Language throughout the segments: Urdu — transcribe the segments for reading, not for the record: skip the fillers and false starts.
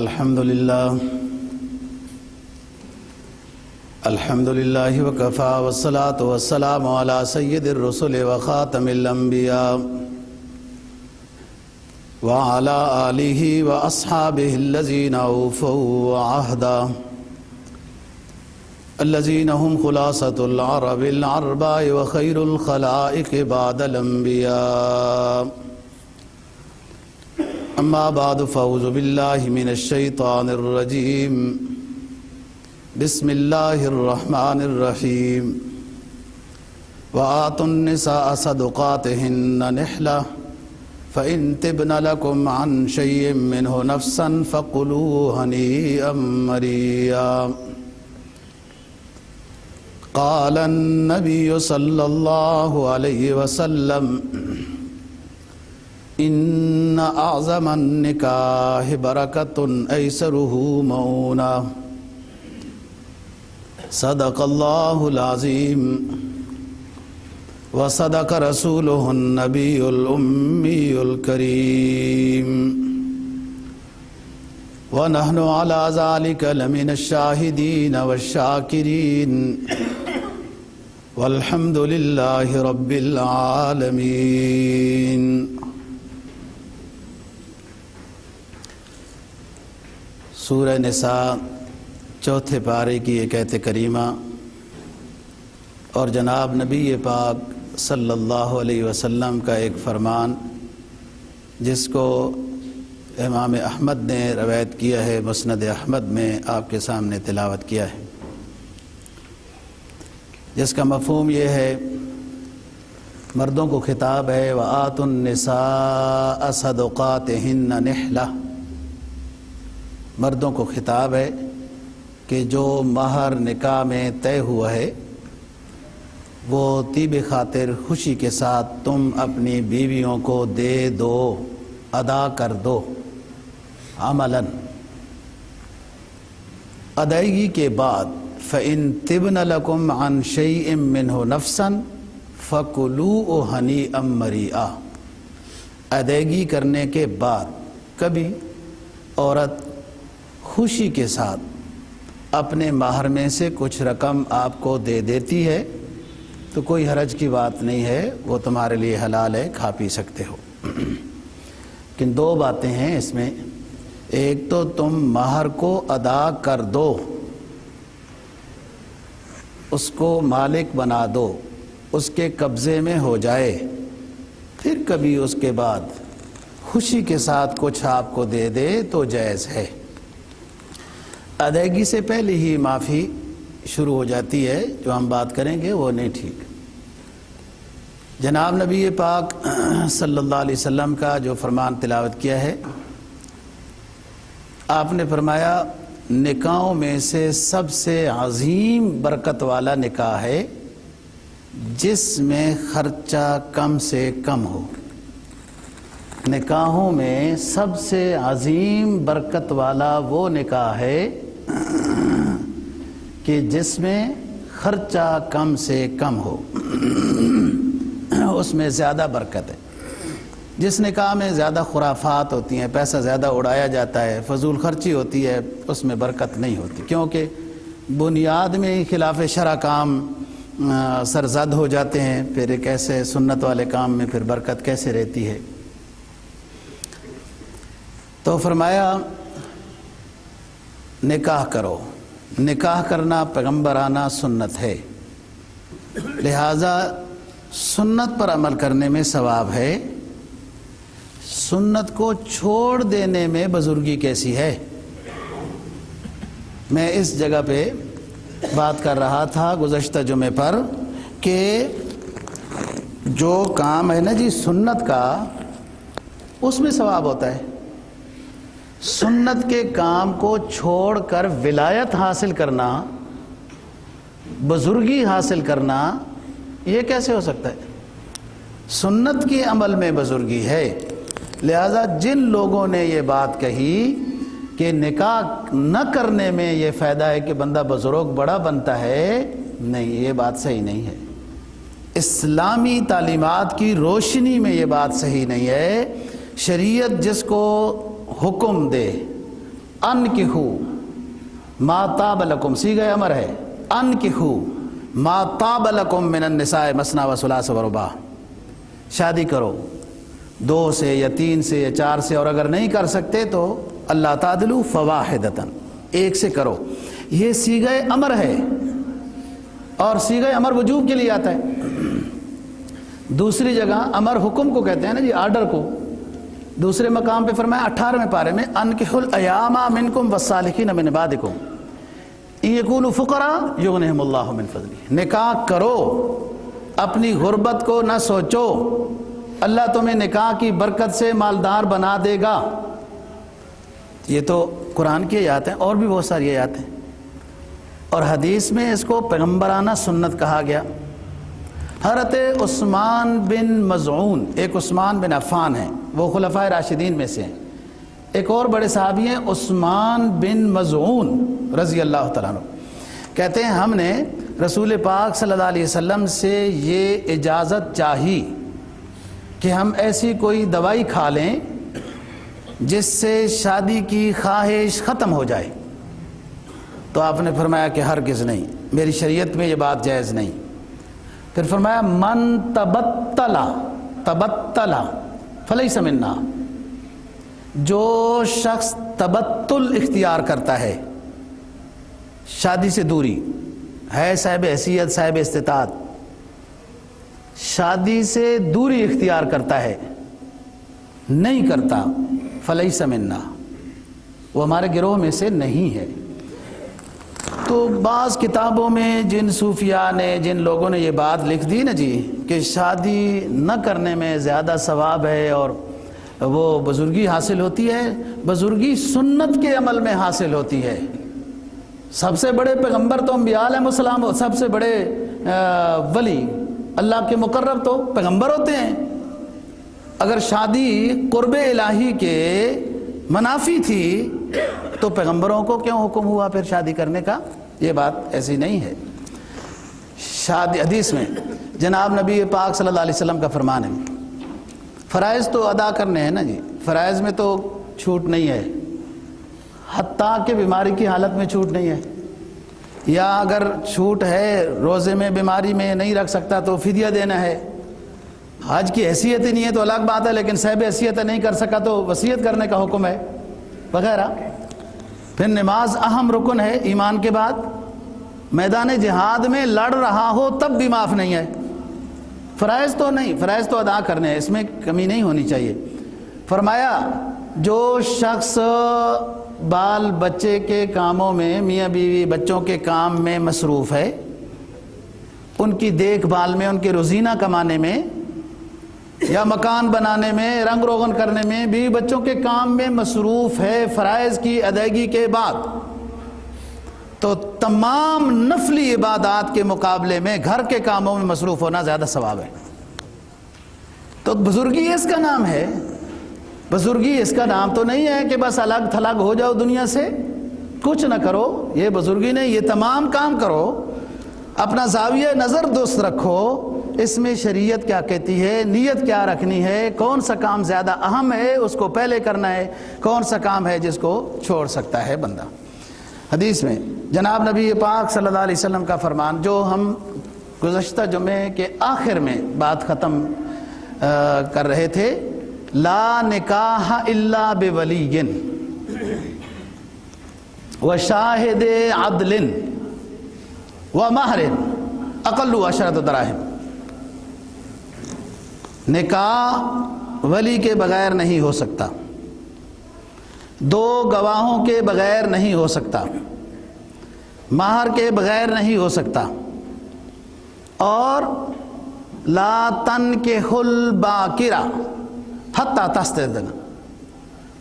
الحمدللہ وکفا والصلاة والسلام علی سید الرسل وخاتم الانبیاء وعلی آلہ واصحابہ الذین اوفوا عہدا الذین هم خلاصة العرب العرباء وخیر الخلائق بعد الانبیاء اما بعد فاعوذ باللہ من الشیطان الرجیم بسم اللہ الرحمن الرحیم وآتوا النساء صدقاتهن نحلة فإن تبن لكم عن شيء منه نفسا فكلوه هنيئا مريئا قال النبي صلى الله عليه وسلم إن أعظم النكاح بركة أيسره مؤونة صدق الله العظيم وصدق رسوله النبي الأمي الكريم ونحن على ذلك لمن الشاهدين والشاكرين والحمد لله رب العالمين. سورہ نساء چوتھے پارے کی ایک آیت کریمہ اور جناب نبی پاک صلی اللہ علیہ وسلم کا ایک فرمان جس کو امام احمد نے روایت کیا ہے، مسند احمد میں آپ کے سامنے تلاوت کیا ہے، جس کا مفہوم یہ ہے مردوں کو خطاب ہے وآتوا النساء صدقاتهن نحلة. مردوں کو خطاب ہے کہ جو مہر نکاح میں طے ہوا ہے وہ طیب خاطر خوشی کے ساتھ تم اپنی بیویوں کو دے دو، ادا کر دو. عملاً ادائیگی کے بعد فَإِن تِبْنَ لَكُمْ عَنْ شَيْءٍ مِّنْهُ نَفْسًا فَكُلُوهُ هَنِيئًا مَرِيئًا. ادائیگی کرنے کے بعد کبھی عورت خوشی کے ساتھ اپنے مہر میں سے کچھ رقم آپ کو دے دیتی ہے تو کوئی حرج کی بات نہیں ہے، وہ تمہارے لیے حلال ہے، کھا پی سکتے ہو. لیکن دو باتیں ہیں اس میں، ایک تو تم مہر کو ادا کر دو، اس کو مالک بنا دو، اس کے قبضے میں ہو جائے، پھر کبھی اس کے بعد خوشی کے ساتھ کچھ آپ کو دے دے تو جائز ہے. ادائیگی سے پہلے ہی معافی شروع ہو جاتی ہے، جو ہم بات کریں گے وہ نہیں ٹھیک. جناب نبی پاک صلی اللہ علیہ وسلم کا جو فرمان تلاوت کیا ہے، آپ نے فرمایا نکاحوں میں سے سب سے عظیم برکت والا نکاح ہے جس میں خرچہ کم سے کم ہو. نکاحوں میں سب سے عظیم برکت والا وہ نکاح ہے کہ جس میں خرچہ کم سے کم ہو، اس میں زیادہ برکت ہے. جس نکاح میں زیادہ خرافات ہوتی ہیں، پیسہ زیادہ اڑایا جاتا ہے، فضول خرچی ہوتی ہے، اس میں برکت نہیں ہوتی، کیونکہ بنیاد میں ہی خلاف شرع کام سرزد ہو جاتے ہیں. پھر ایک ایسے سنت والے کام میں پھر برکت کیسے رہتی ہے؟ تو فرمایا نکاح کرو. نکاح کرنا پیغمبرانہ سنت ہے، لہذا سنت پر عمل کرنے میں ثواب ہے. سنت کو چھوڑ دینے میں بزرگی کیسی ہے؟ میں اس جگہ پہ بات کر رہا تھا گزشتہ جمعے پر کہ جو کام ہے نا جی سنت کا، اس میں ثواب ہوتا ہے. سنت کے کام کو چھوڑ کر ولایت حاصل کرنا، بزرگی حاصل کرنا، یہ کیسے ہو سکتا ہے؟ سنت کے عمل میں بزرگی ہے. لہذا جن لوگوں نے یہ بات کہی کہ نکاح نہ کرنے میں یہ فائدہ ہے کہ بندہ بزرگ بڑا بنتا ہے، نہیں، یہ بات صحیح نہیں ہے. اسلامی تعلیمات کی روشنی میں یہ بات صحیح نہیں ہے۔ شریعت جس کو حکم دے انکحو ما طاب لکم، صیغہ امر ہے، انکحو ما طاب لکم من النساء مثنی و ثلاث و رباع، شادی کرو 2 سے یا 3 سے یا 4 سے، اور اگر نہیں کر سکتے تو اللہ تعدلوا فواحدۃ، ایک سے کرو۔ یہ صیغہ امر ہے، اور صیغہ امر وجوب کے لیے آتا ہے۔ دوسری جگہ امر حکم کو کہتے ہیں نا جی، آرڈر کو۔ دوسرے مقام پہ فرمایا 18ویں پارے میں انکحوا الایام منکم والصالحین من عبادکم ان یکونوا فقراء یغنہم اللہ من فضلہ، نکاح کرو، اپنی غربت کو نہ سوچو، اللہ تمہیں نکاح کی برکت سے مالدار بنا دے گا۔ یہ تو قرآن کی آیات ہیں، اور بھی بہت ساری آیات ہیں، اور حدیث میں اس کو پیغمبرانہ سنت کہا گیا۔ حضرت عثمان بن مظعون، ایک عثمان بن عفان ہیں، وہ خلفائے راشدین میں سے ہیں۔ ایک اور بڑے صحابی ہیں عثمان بن مظعون رضی اللہ تعالیٰ عنہ، کہتے ہیں ہم نے رسول پاک صلی اللہ علیہ وسلم سے یہ اجازت چاہی کہ ہم ایسی کوئی دوائی کھا لیں جس سے شادی کی خواہش ختم ہو جائے، تو آپ نے فرمایا کہ ہرگز نہیں، میری شریعت میں یہ بات جائز نہیں۔ پھر فرمایا من تبتل فلیس منا، جو شخص تبتل اختیار کرتا ہے، شادی سے دوری ہے، صاحب حیثیت صاحب استطاعت، شادی سے دوری اختیار کرتا ہے، نہیں کرتا، فلیس منا، وہ ہمارے گروہ میں سے نہیں ہے۔ تو بعض کتابوں میں جن صوفیاء نے، جن لوگوں نے یہ بات لکھ دی نا جی کہ شادی نہ کرنے میں زیادہ ثواب ہے اور وہ بزرگی حاصل ہوتی ہے، بزرگی سنت کے عمل میں حاصل ہوتی ہے۔ سب سے بڑے پیغمبر تو انبیاء علیہ السلام، سب سے بڑے ولی اللہ کے مقرب تو پیغمبر ہوتے ہیں۔ اگر شادی قرب الہی کے منافی تھی تو پیغمبروں کو کیوں حکم ہوا پھر شادی کرنے کا؟ یہ بات ایسی نہیں ہے۔ شادی حدیث میں جناب نبی پاک صلی اللہ علیہ وسلم کا فرمان ہے، فرائض تو ادا کرنے ہیں نا جی، فرائض میں تو چھوٹ نہیں ہے، حتیٰ کہ بیماری کی حالت میں چھوٹ نہیں ہے، یا اگر چھوٹ ہے روزے میں بیماری میں نہیں رکھ سکتا تو فدیہ دینا ہے، حج کی حیثیت ہی نہیں ہے تو الگ بات ہے، لیکن صاحب حیثیت نہیں کر سکا تو وصیت کرنے کا حکم ہے وغیرہ۔ پھر نماز اہم رکن ہے ایمان کے بعد، میدان جہاد میں لڑ رہا ہو تب بھی معاف نہیں ہے۔ فرائض تو نہیں، فرائض تو ادا کرنے ہیں، اس میں کمی نہیں ہونی چاہیے۔ فرمایا جو شخص بال بچے کے کاموں میں، میاں بیوی بچوں کے کام میں مصروف ہے، ان کی دیکھ بھال میں، ان کے روزینہ کمانے میں، یا مکان بنانے میں، رنگ روغن کرنے میں، بیوی بچوں کے کام میں مصروف ہے فرائض کی ادائیگی کے بعد، تو تمام نفلی عبادات کے مقابلے میں گھر کے کاموں میں مصروف ہونا زیادہ ثواب ہے۔ تو بزرگی اس کا نام ہے، بزرگی اس کا نام تو نہیں ہے کہ بس الگ تھلگ ہو جاؤ دنیا سے، کچھ نہ کرو، یہ بزرگی نہیں، یہ تمام کام کرو، اپنا زاویہ نظر درست رکھو، اس میں شریعت کیا کہتی ہے، نیت کیا رکھنی ہے، کون سا کام زیادہ اہم ہے اس کو پہلے کرنا ہے، کون سا کام ہے جس کو چھوڑ سکتا ہے بندہ۔ حدیث میں جناب نبی پاک صلی اللہ علیہ وسلم کا فرمان، جو ہم گزشتہ جمعے کے آخر میں بات ختم کر رہے تھے، لا نکاح الا بولی وشاہد عدل ومہر اقل 10 دراہم، نکاح ولی کے بغیر نہیں ہو سکتا، 2 گواہوں کے بغیر نہیں ہو سکتا، مہر کے بغیر نہیں ہو سکتا، اور لا تنکح الباکرہ حتی تستأذن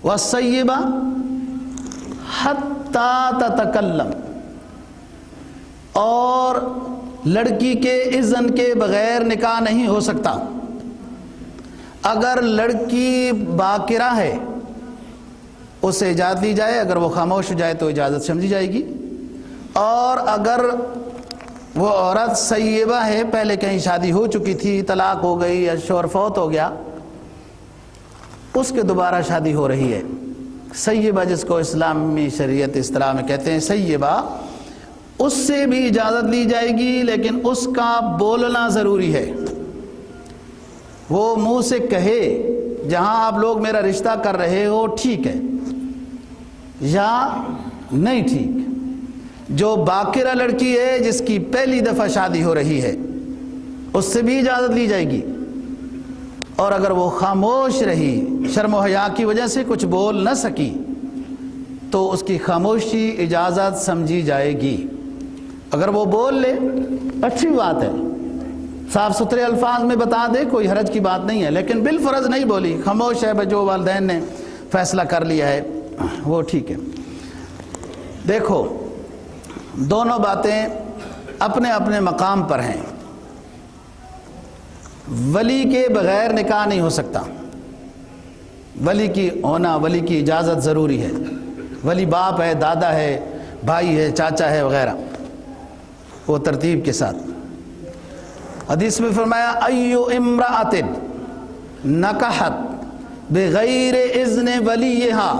والسیبہ حتی تتکلم، اور لڑکی کے اذن کے بغیر نکاح نہیں ہو سکتا۔ اگر لڑکی باکرہ ہے اسے اجازت دی جائے، اگر وہ خاموش ہو جائے تو اجازت سمجھی جائے گی، اور اگر وہ عورت سیبہ ہے، پہلے کہیں شادی ہو چکی تھی، طلاق ہو گئی یا شوہر فوت ہو گیا، اس کے دوبارہ شادی ہو رہی ہے، سیبہ جس کو اسلامی شریعت اصطلاح میں کہتے ہیں سیبہ، اس سے بھی اجازت لی جائے گی، لیکن اس کا بولنا ضروری ہے۔ وہ منہ سے کہے جہاں آپ لوگ میرا رشتہ کر رہے ہو ٹھیک ہے یا نہیں ٹھیک۔ جو باکرہ لڑکی ہے جس کی پہلی دفعہ شادی ہو رہی ہے اس سے بھی اجازت لی جائے گی، اور اگر وہ خاموش رہی، شرم و حیا کی وجہ سے کچھ بول نہ سکی، تو اس کی خاموشی اجازت سمجھی جائے گی۔ اگر وہ بول لے اچھی بات ہے، صاف ستھرے الفاظ میں بتا دے، کوئی حرج کی بات نہیں ہے، لیکن بالفرض نہیں بولی، خاموش ہے، جو والدین نے فیصلہ کر لیا ہے وہ ٹھیک ہے۔ دیکھو دونوں باتیں اپنے اپنے مقام پر ہیں۔ ولی کے بغیر نکاح نہیں ہو سکتا، ولی کی ہونا، ولی کی اجازت ضروری ہے۔ ولی باپ ہے، دادا ہے، بھائی ہے، چاچا ہے وغیرہ، وہ ترتیب کے ساتھ۔ حدیث میں فرمایا ایو امرأۃ نکحت بغیر اذن ولیہا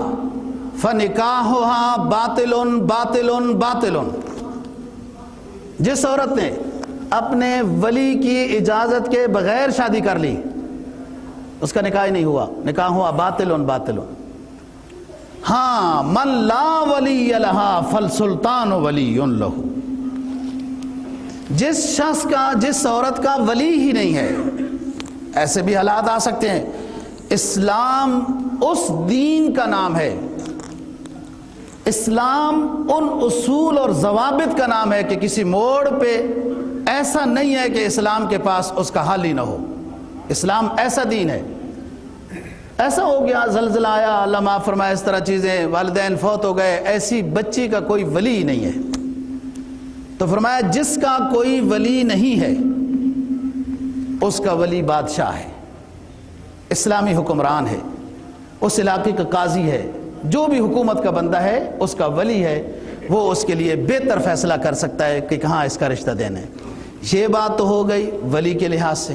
فنکاحہا باطل باطل باطل۔ جس عورت نے اپنے ولی کی اجازت کے بغیر شادی کر لی اس کا نکاح نہیں ہوا، نکاح ہوا باطل باطل۔ ہاں من لا ولی لہا فالسلطان ولی لہ، جس شخص کا، جس عورت کا ولی ہی نہیں ہے، ایسے بھی حالات آ سکتے ہیں۔ اسلام اس دین کا نام ہے، اسلام ان اصول اور ضوابط کا نام ہے کہ کسی موڑ پہ ایسا نہیں ہے کہ اسلام کے پاس اس کا حل ہی نہ ہو۔ اسلام ایسا دین ہے، ایسا ہو گیا زلزلہ آیا، اللہ معاف فرمائے، اس طرح چیزیں، والدین فوت ہو گئے، ایسی بچی کا کوئی ولی ہی نہیں ہے۔ تو فرمایا جس کا کوئی ولی نہیں ہے اس کا ولی بادشاہ ہے، اسلامی حکمران ہے، اس علاقے کا قاضی ہے، جو بھی حکومت کا بندہ ہے اس کا ولی ہے، وہ اس کے لیے بہتر فیصلہ کر سکتا ہے کہ کہاں اس کا رشتہ دینا ہے۔ یہ بات تو ہو گئی ولی کے لحاظ سے۔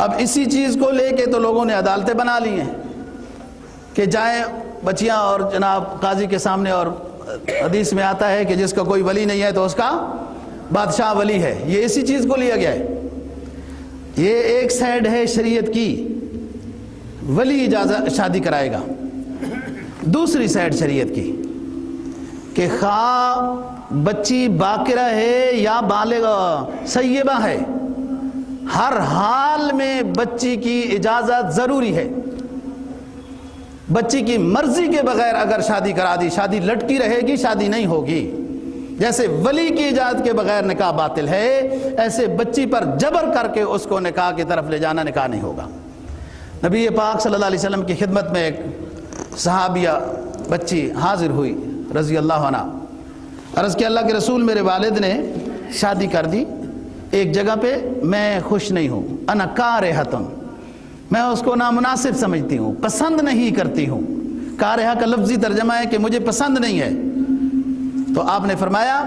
اب اسی چیز کو لے کے تو لوگوں نے عدالتیں بنا لی ہیں کہ جائیں بچیاں اور جناب قاضی کے سامنے، اور حدیث میں آتا ہے کہ جس کا کوئی ولی نہیں ہے تو اس کا بادشاہ ولی ہے۔ یہ اسی چیز کو لیا گیا ہے۔ یہ ایک سائیڈ ہے شریعت کی، ولی اجازت شادی کرائے گا۔ دوسری سائیڈ شریعت کی کہ خواہ بچی باکرہ ہے یا بالغ سیبہ ہے، ہر حال میں بچی کی اجازت ضروری ہے۔ بچی کی مرضی کے بغیر اگر شادی کرا دی، شادی لٹکی رہے گی، شادی نہیں ہوگی۔ جیسے ولی کی اجازت کے بغیر نکاح باطل ہے، ایسے بچی پر جبر کر کے اس کو نکاح کی طرف لے جانا نکاح نہیں ہوگا۔ نبی پاک صلی اللہ علیہ وسلم کی خدمت میں ایک صحابیہ بچی حاضر ہوئی رضی اللہ عنہ، عرض کہ اللہ کے رسول میرے والد نے شادی کر دی ایک جگہ پہ، میں خوش نہیں ہوں، انا کارہۃ، میں اس کو نامناسب سمجھتی ہوں، پسند نہیں کرتی ہوں۔ کارہہ کا لفظی ترجمہ ہے کہ مجھے پسند نہیں ہے۔ تو آپ نے فرمایا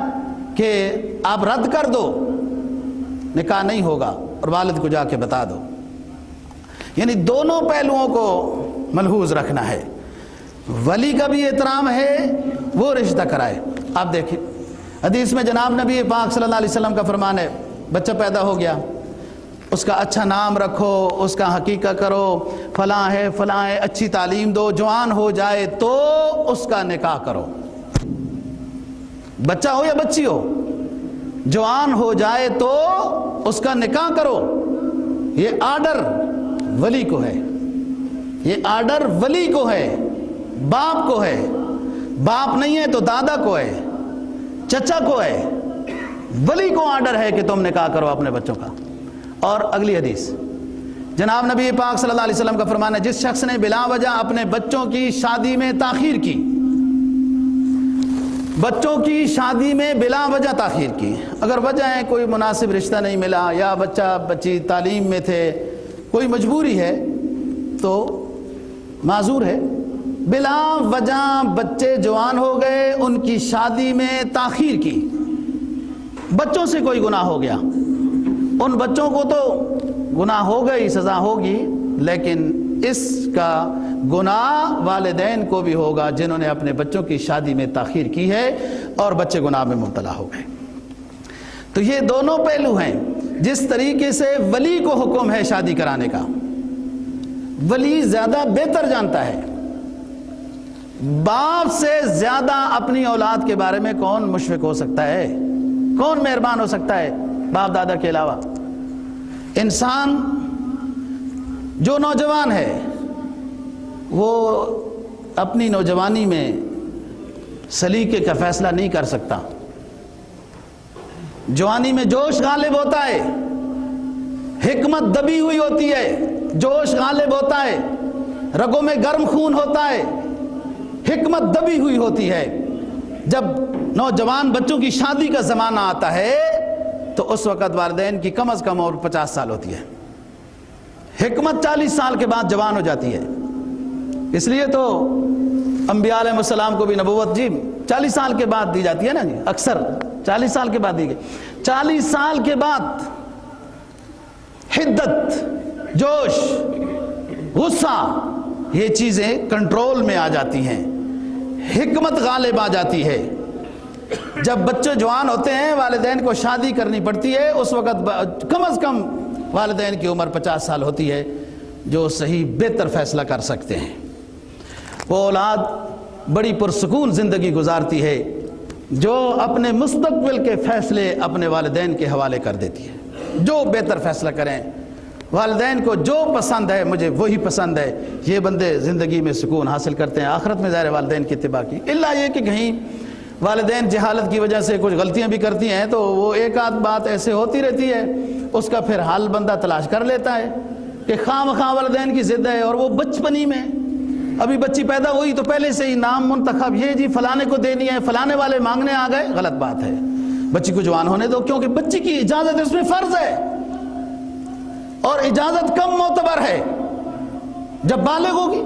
کہ آپ رد کر دو، نکاح نہیں ہوگا، اور والد کو جا کے بتا دو۔ یعنی دونوں پہلوؤں کو ملحوظ رکھنا ہے، ولی کا بھی احترام ہے، وہ رشتہ کرائے۔ آپ دیکھیں حدیث میں جناب نبی پاک صلی اللہ علیہ وسلم کا فرمان ہے، بچہ پیدا ہو گیا، اس کا اچھا نام رکھو، اس کا حقیقہ کرو، فلاں ہے فلاں ہے، اچھی تعلیم دو، جوان ہو جائے تو اس کا نکاح کرو۔ بچہ ہو یا بچی ہو، جوان ہو جائے تو اس کا نکاح کرو۔ یہ آرڈر ولی کو ہے، یہ آرڈر ولی کو ہے، باپ کو ہے۔ باپ نہیں ہے تو دادا کو ہے، چچا کو ہے، ولی کو آرڈر ہے کہ تم نکاح کرو اپنے بچوں کا۔ اور اگلی حدیث جناب نبی پاک صلی اللہ علیہ وسلم کا فرمان ہے، جس شخص نے بلا وجہ اپنے بچوں کی شادی میں تاخیر کی، بچوں کی شادی میں بلا وجہ تاخیر کی، اگر وجہ ہے کوئی مناسب رشتہ نہیں ملا، یا بچہ بچی تعلیم میں تھے، کوئی مجبوری ہے تو معذور ہے، بلا وجہ بچے جوان ہو گئے، ان کی شادی میں تاخیر کی، بچوں سے کوئی گناہ ہو گیا، ان بچوں کو تو گناہ ہو گئی، سزا ہوگی، لیکن اس کا گناہ والدین کو بھی ہوگا جنہوں نے اپنے بچوں کی شادی میں تاخیر کی ہے اور بچے گناہ میں مبتلا ہو گئے۔ تو یہ دونوں پہلو ہیں۔ جس طریقے سے ولی کو حکم ہے شادی کرانے کا، ولی زیادہ بہتر جانتا ہے، باپ سے زیادہ اپنی اولاد کے بارے میں کون مشفق ہو سکتا ہے، کون مہربان ہو سکتا ہے باپ دادا کے علاوہ؟ انسان جو نوجوان ہے وہ اپنی نوجوانی میں سلیقے کا فیصلہ نہیں کر سکتا، جوانی میں جوش غالب ہوتا ہے، حکمت دبی ہوئی ہوتی ہے، جوش غالب ہوتا ہے، رگوں میں گرم خون ہوتا ہے، حکمت دبی ہوئی ہوتی ہے۔ جب نوجوان بچوں کی شادی کا زمانہ آتا ہے تو اس وقت والدین کی کم از کم عمر 50 سال ہوتی ہے، حکمت 40 سال کے بعد جوان ہو جاتی ہے۔ اس لیے تو انبیاء علیہ السلام کو بھی نبوت جی 40 سال کے بعد دی جاتی ہے نا جی، اکثر 40 سال کے بعد دی گئی۔ 40 سال کے بعد حدت، جوش، غصہ، یہ چیزیں کنٹرول میں آ جاتی ہیں، حکمت غالب آ جاتی ہے۔ جب بچے جوان ہوتے ہیں والدین کو شادی کرنی پڑتی ہے، اس وقت کم از کم والدین کی عمر 50 سال ہوتی ہے جو صحیح بہتر فیصلہ کر سکتے ہیں۔ وہ اولاد بڑی پرسکون زندگی گزارتی ہے جو اپنے مستقبل کے فیصلے اپنے والدین کے حوالے کر دیتی ہے، جو بہتر فیصلہ کریں، والدین کو جو پسند ہے مجھے وہی پسند ہے، یہ بندے زندگی میں سکون حاصل کرتے ہیں۔ آخرت میں ظاہر والدین کی اتباع کی، الا یہ کہ کہیں والدین جہالت کی وجہ سے کچھ غلطیاں بھی کرتی ہیں تو وہ ایک آدھ بات ایسے ہوتی رہتی ہے، اس کا پھر حل بندہ تلاش کر لیتا ہے کہ خواہ مخواہ والدین کی ضد ہے، اور وہ بچپنی میں ابھی بچی پیدا ہوئی تو پہلے سے ہی نام منتخب، یہ جی فلانے کو دینی ہے، فلانے والے مانگنے آ گئے، غلط بات ہے۔ بچی کو جوان ہونے دو، کیونکہ بچی کی اجازت اس میں فرض ہے، اور اجازت کم معتبر ہے جب بالغ ہوگی۔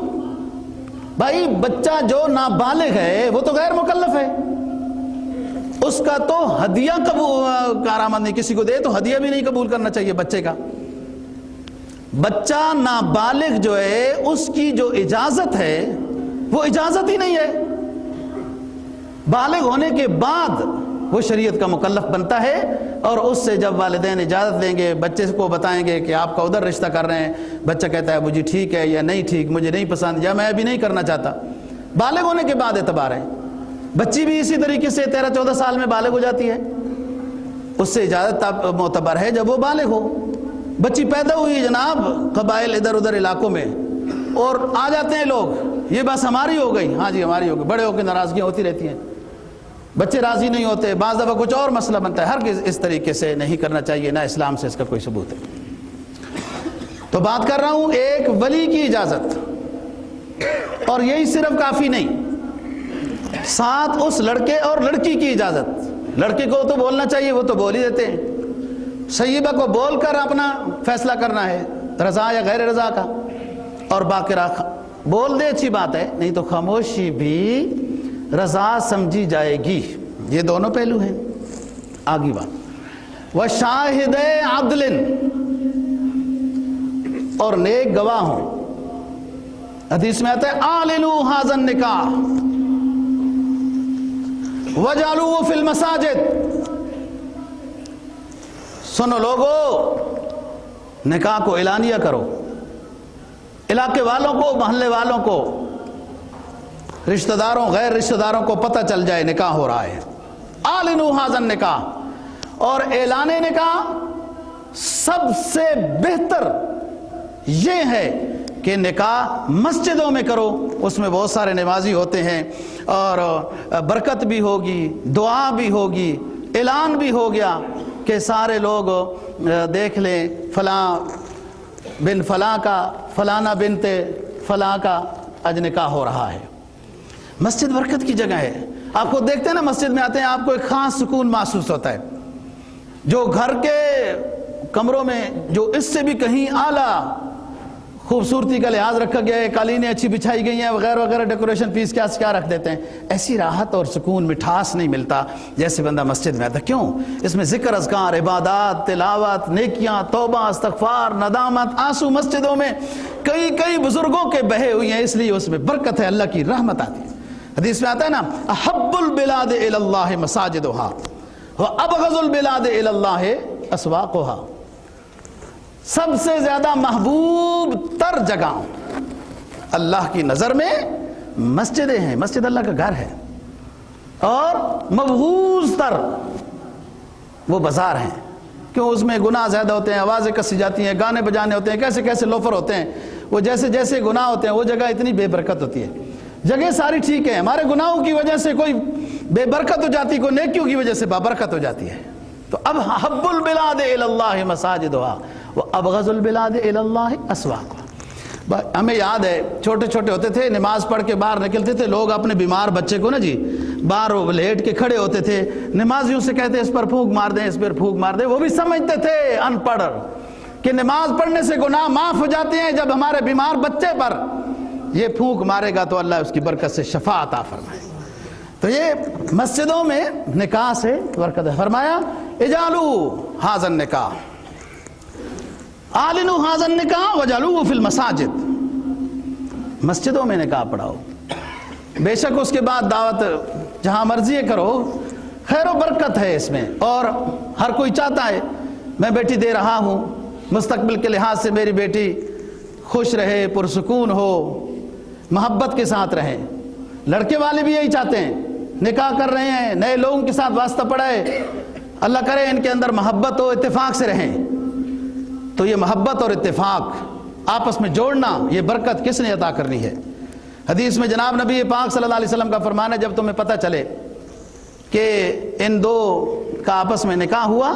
بھائی بچہ جو نابالغ ہے وہ تو غیر مکلف ہے، اس کا تو ہدیہ قبول کارآمد نہیں، کسی کو دے تو ہدیہ بھی نہیں قبول کرنا چاہیے بچے کا۔ بچہ نابالغ جو ہے اس کی جو اجازت ہے وہ اجازت ہی نہیں ہے، بالغ ہونے کے بعد وہ شریعت کا مکلف بنتا ہے، اور اس سے جب والدین اجازت دیں گے، بچے کو بتائیں گے کہ آپ کا ادھر رشتہ کر رہے ہیں، بچہ کہتا ہے مجھے ٹھیک ہے یا نہیں ٹھیک، مجھے نہیں پسند یا میں ابھی نہیں کرنا چاہتا، بالغ ہونے کے بعد اعتبار ہے۔ بچی بھی اسی طریقے سے 13-14 سال میں بالغ ہو جاتی ہے، اس سے اجازت معتبر ہے جب وہ بالغ ہو۔ بچی پیدا ہوئی جناب قبائل ادھر ادھر علاقوں میں، اور آ جاتے ہیں لوگ، یہ بس ہماری ہو گئی، ہاں جی ہماری ہو گئی، بڑے ہو کے ناراضگیاں ہوتی رہتی ہیں، بچے راضی نہیں ہوتے، بعض دفعہ کچھ اور مسئلہ بنتا ہے۔ ہرگز اس طریقے سے نہیں کرنا چاہیے، نہ اسلام سے اس کا کوئی ثبوت ہے۔ تو بات کر رہا ہوں ایک ولی کی اجازت، اور یہی صرف کافی نہیں، ساتھ اس لڑکے اور لڑکی کی اجازت۔ لڑکے کو تو بولنا چاہیے، وہ تو بول ہی دیتے ہیں، سیبہ کو بول کر اپنا فیصلہ کرنا ہے رضا یا غیر رضا کا، اور باقرہ بول دے اچھی بات ہے، نہیں تو خاموشی بھی رضا سمجھی جائے گی۔ یہ دونوں پہلو ہیں۔ آگی بات، وشاہد عدل، اور نیک گواہ ہوں۔ حدیث میں آتا ہے اعلنوا ھذا النکاح وجعلوه فی المساجد، سنو لوگو نکاح کو اعلانیہ کرو، علاقے والوں کو، محلے والوں کو، رشتہ داروں غیر رشتہ داروں کو پتہ چل جائے نکاح ہو رہا ہے۔ اعلنوا ھذا النکاح، اور اعلان نکاح سب سے بہتر یہ ہے کہ نکاح مسجدوں میں کرو، اس میں بہت سارے نمازی ہوتے ہیں، اور برکت بھی ہوگی، دعا بھی ہوگی، اعلان بھی ہو گیا کہ سارے لوگ دیکھ لیں فلاں بن فلاں کا، فلانا بنت فلاں کا آج نکاح ہو رہا ہے۔ مسجد برکت کی جگہ ہے، آپ کو دیکھتے ہیں نا، مسجد میں آتے ہیں آپ کو ایک خاص سکون محسوس ہوتا ہے، جو گھر کے کمروں میں جو اس سے بھی کہیں اعلیٰ خوبصورتی کا لحاظ رکھا گیا ہے، قالینیں اچھی بچھائی گئی ہیں وغیرہ وغیرہ، ڈیکوریشن پیس کیا رکھ دیتے ہیں. ایسی راحت اور سکون مٹھاس نہیں ملتا جیسے بندہ مسجد میں آتا. کیوں؟ اس میں ذکر اذکار، عبادات، تلاوت، نیکیاں، توبہ، استغفار، ندامت، آنسو مسجدوں میں کئی بزرگوں کے بہے ہوئی ہیں، اس لیے اس میں برکت ہے، اللہ کی رحمت آتی ہے. حدیث میں آتا ہے نا، احب البلاد الی اللہ مساجدها وابغض البلاد الی اللہ اسواقها. سب سے زیادہ محبوب تر جگہ اللہ کی نظر میں مسجدیں ہیں، مسجد اللہ کا گھر ہے، اور مبغوض تر وہ بازار ہیں. کیوں؟ اس میں گناہ زیادہ ہوتے ہیں، آوازیں کسی جاتی ہیں، گانے بجانے ہوتے ہیں، کیسے لوفر ہوتے ہیں. وہ جیسے گناہ ہوتے ہیں وہ جگہ اتنی بے برکت ہوتی ہے. جگہ ساری ٹھیک ہے، ہمارے گناہوں کی وجہ سے کوئی بے برکت ہو جاتی، کوئی نیکیوں کی وجہ سے بابرکت ہو جاتی ہے. تو اب حب البلاد الی اللہ مساجدها وابغض البلاد الی اللہ اسواقها. ہمیں یاد ہے چھوٹے ہوتے تھے، نماز پڑھ کے باہر نکلتے تھے، لوگ اپنے بیمار بچے کو نا جی باہر لیٹ کے کھڑے ہوتے تھے، نمازیوں سے کہتے اس پر پھونک مار دیں، اس پر پھونک مار دیں. وہ بھی سمجھتے تھے ان پڑھ کہ نماز پڑھنے سے گناہ معاف ہو جاتے ہیں. جب ہمارے بیمار بچے پر یہ پھونک مارے گا تو اللہ اس کی برکت سے شفا عطا فرمائے. تو یہ مسجدوں میں نکاح سے برکت ہے. فرمایا اجعلوا ھذا النکاح اعلنوا ھذا النکاح وجعلوه فی المساجد. مسجدوں میں نکاح پڑھاؤ، بے شک اس کے بعد دعوت جہاں مرضی کرو، خیر و برکت ہے اس میں. اور ہر کوئی چاہتا ہے میں بیٹی دے رہا ہوں، مستقبل کے لحاظ سے میری بیٹی خوش رہے، پرسکون ہو، محبت کے ساتھ رہے. لڑکے والے بھی یہی چاہتے ہیں، نکاح کر رہے ہیں، نئے لوگوں کے ساتھ واسطہ پڑا ہے، اللہ کرے ان کے اندر محبت ہو، اتفاق سے رہیں. تو یہ محبت اور اتفاق آپس میں جوڑنا، یہ برکت کس نے عطا کرنی ہے؟ حدیث میں جناب نبی پاک صلی اللہ علیہ وسلم کا فرمان ہے، جب تمہیں پتہ چلے کہ ان دو کا آپس میں نکاح ہوا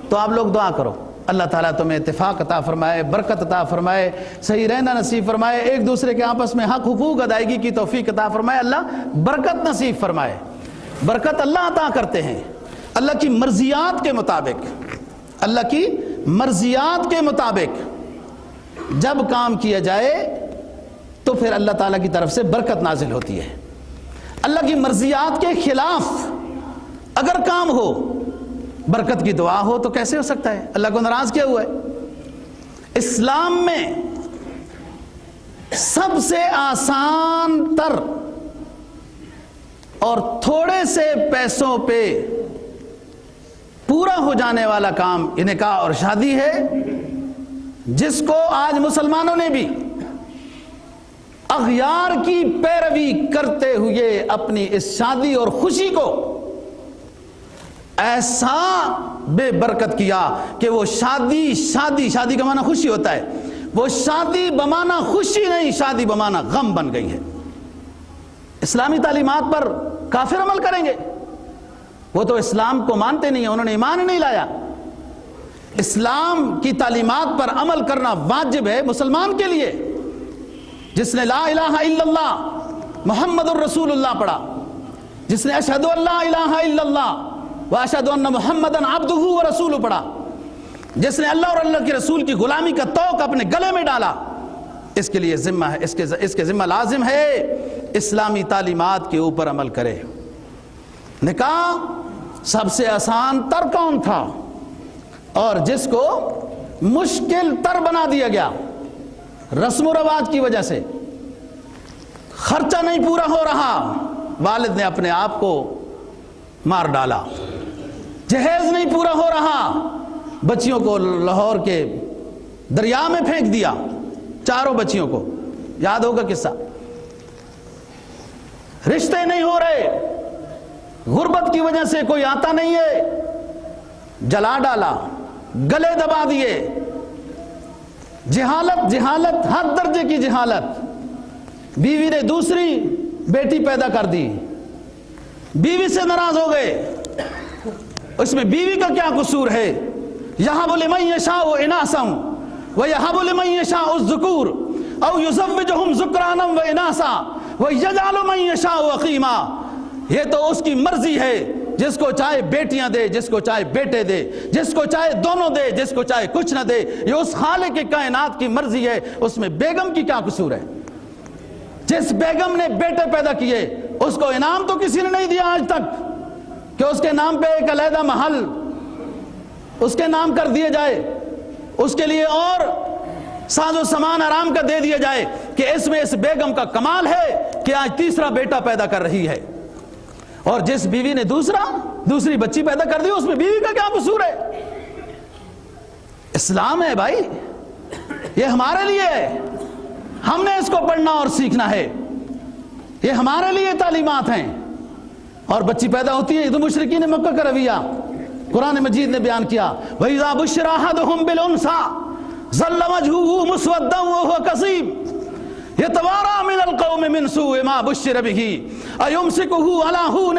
تو آپ لوگ دعا کرو، اللہ تعالیٰ تمہیں اتفاق عطا فرمائے، برکت عطا فرمائے، صحیح رہنا نصیب فرمائے، ایک دوسرے کے آپس میں حق حقوق ادائیگی کی توفیق عطا فرمائے، اللہ برکت نصیب فرمائے. برکت اللہ عطا کرتے ہیں اللہ کی مرضیات کے مطابق. اللہ کی مرضیات کے مطابق جب کام کیا جائے تو پھر اللہ تعالیٰ کی طرف سے برکت نازل ہوتی ہے. اللہ کی مرضیات کے خلاف اگر کام ہو، برکت کی دعا ہو، تو کیسے ہو سکتا ہے؟ اللہ کو ناراض کیا ہوا ہے؟ اسلام میں سب سے آسان تر اور تھوڑے سے پیسوں پہ پورا ہو جانے والا کام یہ نکاح اور شادی ہے، جس کو آج مسلمانوں نے بھی اغیار کی پیروی کرتے ہوئے اپنی اس شادی اور خوشی کو ایسا بے برکت کیا کہ وہ شادی کا معنی خوشی ہوتا ہے، وہ شادی بمانا خوشی نہیں، شادی بمانا غم بن گئی ہے. اسلامی تعلیمات پر کافر عمل کریں گے؟ وہ تو اسلام کو مانتے نہیں ہیں، انہوں نے ایمان ہی نہیں لایا. اسلام کی تعلیمات پر عمل کرنا واجب ہے مسلمان کے لیے. جس نے لا الہ الا اللہ محمد الرسول اللہ پڑھا، جس نے اشہد ان لا الہ الا اللہ واشہد ان محمدً عبدہ ورسولہ پڑھا، جس نے اللہ اور اللہ کے رسول کی غلامی کا طوق اپنے گلے میں ڈالا، اس کے لیے ذمہ ہے، اس کے ذمہ لازم ہے اسلامی تعلیمات کے اوپر عمل کرے. نکاح سب سے آسان تر کون تھا اور جس کو مشکل تر بنا دیا گیا رسم و رواج کی وجہ سے. خرچہ نہیں پورا ہو رہا، والد نے اپنے آپ کو مار ڈالا. جہیز نہیں پورا ہو رہا، بچیوں کو لاہور کے دریا میں پھینک دیا، چاروں بچیوں کو، یاد ہوگا قصہ. رشتے نہیں ہو رہے، غربت کی وجہ سے کوئی آتا نہیں ہے، جلا ڈالا، گلے دبا دیے. جہالت ہر درجے کی جہالت. بیوی نے دوسری بیٹی پیدا کر دی، بیوی سے ناراض ہو گئے. اس میں بیوی کا کیا قصور ہے؟ یہب لمن یشاء اناثا ویہب لمن یشاء الذکور او یزوجہم ذکرانا واناثا ویجعل من یشاء عقیما. یہ تو اس کی مرضی ہے جس کو چاہے بیٹیاں دے، جس کو چاہے بیٹے دے، جس کو چاہے دونوں دے، جس کو چاہے کچھ نہ دے، یہ اس خالق کائنات کی مرضی ہے، اس میں بیگم کی کیا قصور ہے؟ جس بیگم نے بیٹے پیدا کیے اس کو انعام تو کسی نے نہیں دیا آج تک کہ اس کے نام پہ ایک علیحدہ محل اس کے نام کر دیے جائے، اس کے لیے اور ساز و سامان آرام کا دے دیا جائے کہ اس میں اس بیگم کا کمال ہے کہ آج تیسرا بیٹا پیدا کر رہی ہے، اور جس بیوی نے دوسری بچی پیدا کر دی اس میں بیوی کا کیا قصور ہے؟ اسلام ہے بھائی، یہ ہمارے لیے ہے، ہم نے اس کو پڑھنا اور سیکھنا ہے، یہ ہمارے لیے تعلیمات ہیں۔ اور بچی پیدا ہوتی ہے تو مشرکین مکہ کا رویہ قرآن مجید نے بیان کیا، وَإِذَا بُشِّرَ أَحَدُهُم بِالْأُنثىٰ ظَلَّ وَجْهُهُ مُسْوَدًّا وَهُوَ كَظِيمٌ يتوارى من القوم من سوء ما بشر به أيمسكه على هون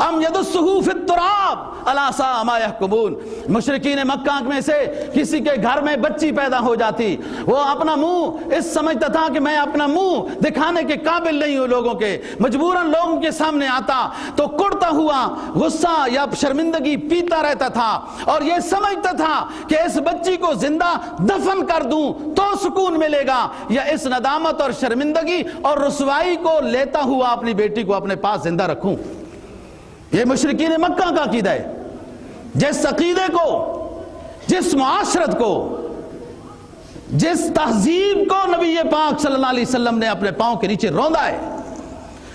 أم يدسه في التراب ألا ساء ما يحكمون۔ مشرکین مکہ میں سے کسی کے گھر میں بچی پیدا ہو جاتی، وہ اپنا منہ اس سمجھتا تھا کہ میں اپنا منہ دکھانے کے قابل نہیں ہوں لوگوں کے، مجبوراً لوگوں کے سامنے آتا تو کڑتا ہوا غصہ یا شرمندگی پیتا رہتا تھا، اور یہ سمجھتا تھا کہ اس بچی کو زندہ دفن کر دوں تو سکون ملے گا، یا اس ندامت اور شرمندگی اور رسوائی کو لیتا ہوا اپنی بیٹی کو اپنے پاس زندہ رکھوں۔ یہ مشرکین مکہ کا عقیدہ ہے۔ جس عقیدے کو، جس معاشرت کو، جس تہذیب کو نبی پاک صلی اللہ علیہ وسلم نے اپنے پاؤں کے نیچے روندا ہے،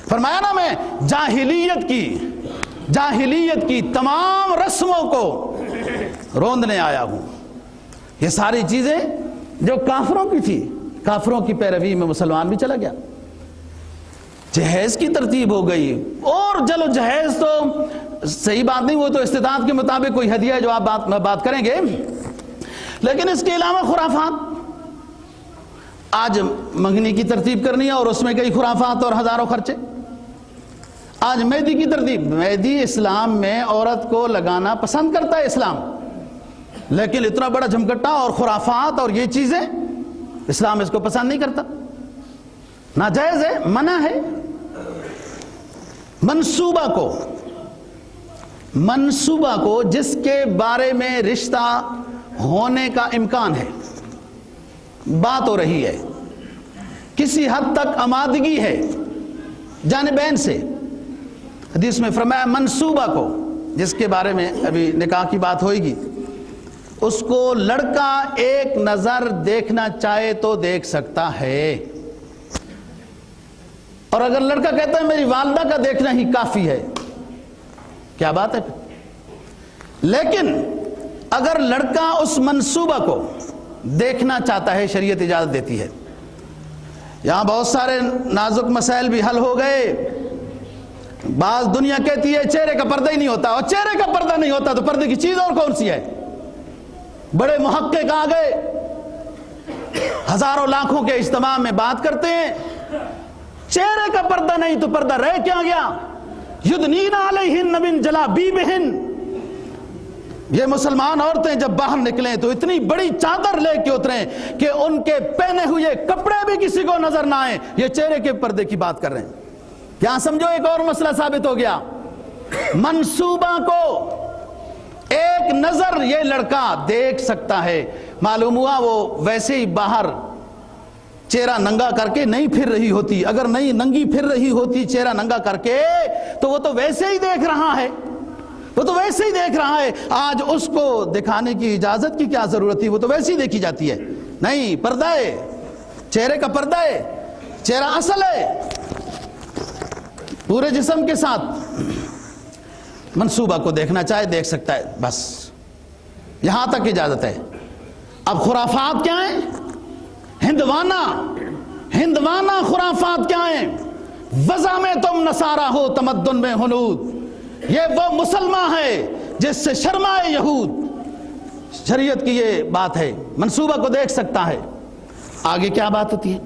فرمایا نا میں جاہلیت کی تمام رسموں کو روندنے آیا ہوں۔ یہ ساری چیزیں جو کافروں کی تھی، کافروں کی پیروی میں مسلمان بھی چلا گیا۔ جہیز کی ترتیب ہو گئی، اور چلو جہیز تو صحیح بات نہیں، وہ تو استطاعت کے مطابق کوئی ہدیہ ہے جو آپ بات کریں گے، لیکن اس کے علاوہ خرافات، آج منگنی کی ترتیب کرنی ہے اور اس میں کئی خرافات اور ہزاروں خرچے۔ آج مہندی کی ترتیب، مہندی اسلام میں عورت کو لگانا پسند کرتا ہے اسلام، لیکن اتنا بڑا جھمکٹا اور خرافات اور یہ چیزیں اسلام اس کو پسند نہیں کرتا، ناجائز ہے، منع ہے۔ منصوبہ کو جس کے بارے میں رشتہ ہونے کا امکان ہے، بات ہو رہی ہے، کسی حد تک آمادگی ہے جانبین سے، حدیث میں فرمایا منصوبہ کو، جس کے بارے میں ابھی نکاح کی بات ہوئے گی، اس کو لڑکا ایک نظر دیکھنا چاہے تو دیکھ سکتا ہے، اور اگر لڑکا کہتا ہے میری والدہ کا دیکھنا ہی کافی ہے، کیا بات ہے؟ لیکن اگر لڑکا اس منصوبہ کو دیکھنا چاہتا ہے، شریعت اجازت دیتی ہے۔ یہاں بہت سارے نازک مسائل بھی حل ہو گئے۔ بعض دنیا کہتی ہے چہرے کا پردہ ہی نہیں ہوتا، اور چہرے کا پردہ نہیں ہوتا تو پردے کی چیز اور کون سی ہے؟ بڑے محقق آ گئے، ہزاروں لاکھوں کے اجتماع میں بات کرتے ہیں، چہرے کا پردہ نہیں تو پردہ رہ کیا گیا؟ یدنین علیہن من جلابیبہن، یہ مسلمان عورتیں جب باہر نکلیں تو اتنی بڑی چادر لے کے اتریں کہ ان کے پہنے ہوئے کپڑے بھی کسی کو نظر نہ آئیں۔ یہ چہرے کے پردے کی بات کر رہے ہیں۔ یہاں سمجھو ایک اور مسئلہ ثابت ہو گیا، منصوبہ کو ایک نظر یہ لڑکا دیکھ سکتا ہے، معلوم ہوا وہ ویسے ہی باہر چہرہ ننگا کر کے نہیں پھر رہی ہوتی، اگر نہیں ننگی پھر رہی ہوتی چہرہ ننگا کر کے تو وہ تو ویسے ہی دیکھ رہا ہے، وہ تو ویسے ہی دیکھ رہا ہے۔ آج اس کو دکھانے کی اجازت کی کیا ضرورت تھی؟ وہ تو ویسے ہی دیکھی جاتی ہے۔ نہیں، پردہ ہے، چہرے کا پردہ ہے، چہرہ اصل ہے، پورے جسم کے ساتھ منصوبہ کو دیکھنا چاہے دیکھ سکتا ہے، بس یہاں تک اجازت ہے۔ اب خرافات کیا ہیں؟ ہندوانہ خرافات کیا ہیں؟ وضع میں تم نصارہ ہو تمدن میں ہنود، یہ وہ مسلمان ہے جس سے شرمائے یہود۔ شریعت کی یہ بات ہے، منصوبہ کو دیکھ سکتا ہے۔ آگے کیا بات ہوتی ہے؟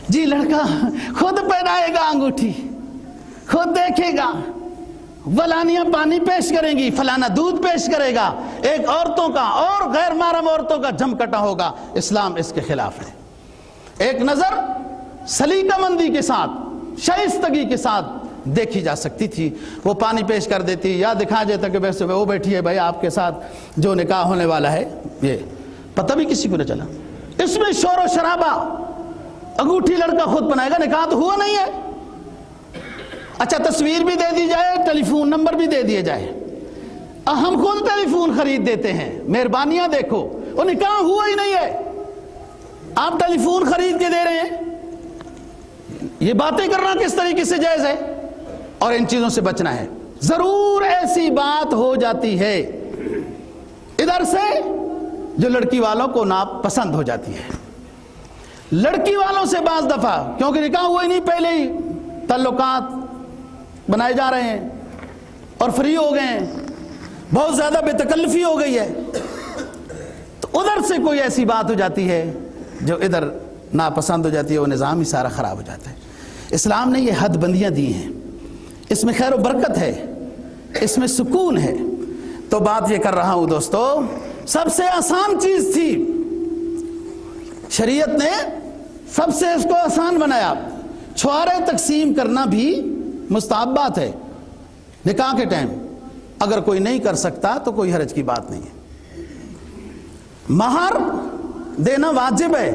جی لڑکا خود پہنائے گا انگوٹھی، خود دیکھے گا، فلانیاں پانی پیش کریں گی، فلانا دودھ پیش کرے گا، ایک عورتوں کا اور غیر محرم عورتوں کا جھمکٹا ہوگا۔ اسلام اس کے خلاف ہے۔ ایک نظر سلیقہ مندی کے ساتھ، شائستگی کے ساتھ دیکھی جا سکتی تھی، وہ پانی پیش کر دیتی یا دکھا دیتا کہ ویسے وہ بیٹھی ہے بھائی آپ کے ساتھ جو نکاح ہونے والا ہے، یہ پتہ بھی کسی کو نہ چلا۔ اس میں شور و شرابہ، انگوٹھی لڑکا خود بنائے گا، نکاح تو ہوا نہیں ہے۔ اچھا تصویر بھی دے دی جائے، ٹیلی فون نمبر بھی دے دیے جائے، ہم خود ٹیلی فون خرید دیتے ہیں، مہربانیاں دیکھو، وہ نکاح ہوا ہی نہیں ہے، آپ ٹیلی فون خرید کے دے رہے ہیں۔ یہ باتیں کرنا کس طریقے سے جائز ہے؟ اور ان چیزوں سے بچنا ہے۔ ضرور ایسی بات ہو جاتی ہے ادھر سے جو لڑکی والوں کو ناپسند ہو جاتی ہے، لڑکی والوں سے بعض دفعہ، کیونکہ نکاح ہوا ہی نہیں، پہلے ہی تعلقات بنائے جا رہے ہیں اور فری ہو گئے ہیں، بہت زیادہ بے تکلفی ہو گئی ہے، تو ادھر سے کوئی ایسی بات ہو جاتی ہے جو ادھر ناپسند ہو جاتی ہے، وہ نظام ہی سارا خراب ہو جاتا ہے۔ اسلام نے یہ حد بندیاں دی ہیں، اس میں خیر و برکت ہے، اس میں سکون ہے۔ تو بات یہ کر رہا ہوں دوستو، سب سے آسان چیز تھی، شریعت نے سب سے اس کو آسان بنایا۔ چھوارے تقسیم کرنا بھی مستحب بات ہے نکاح کے ٹائم، اگر کوئی نہیں کر سکتا تو کوئی حرج کی بات نہیں ہے۔ مہر دینا واجب ہے،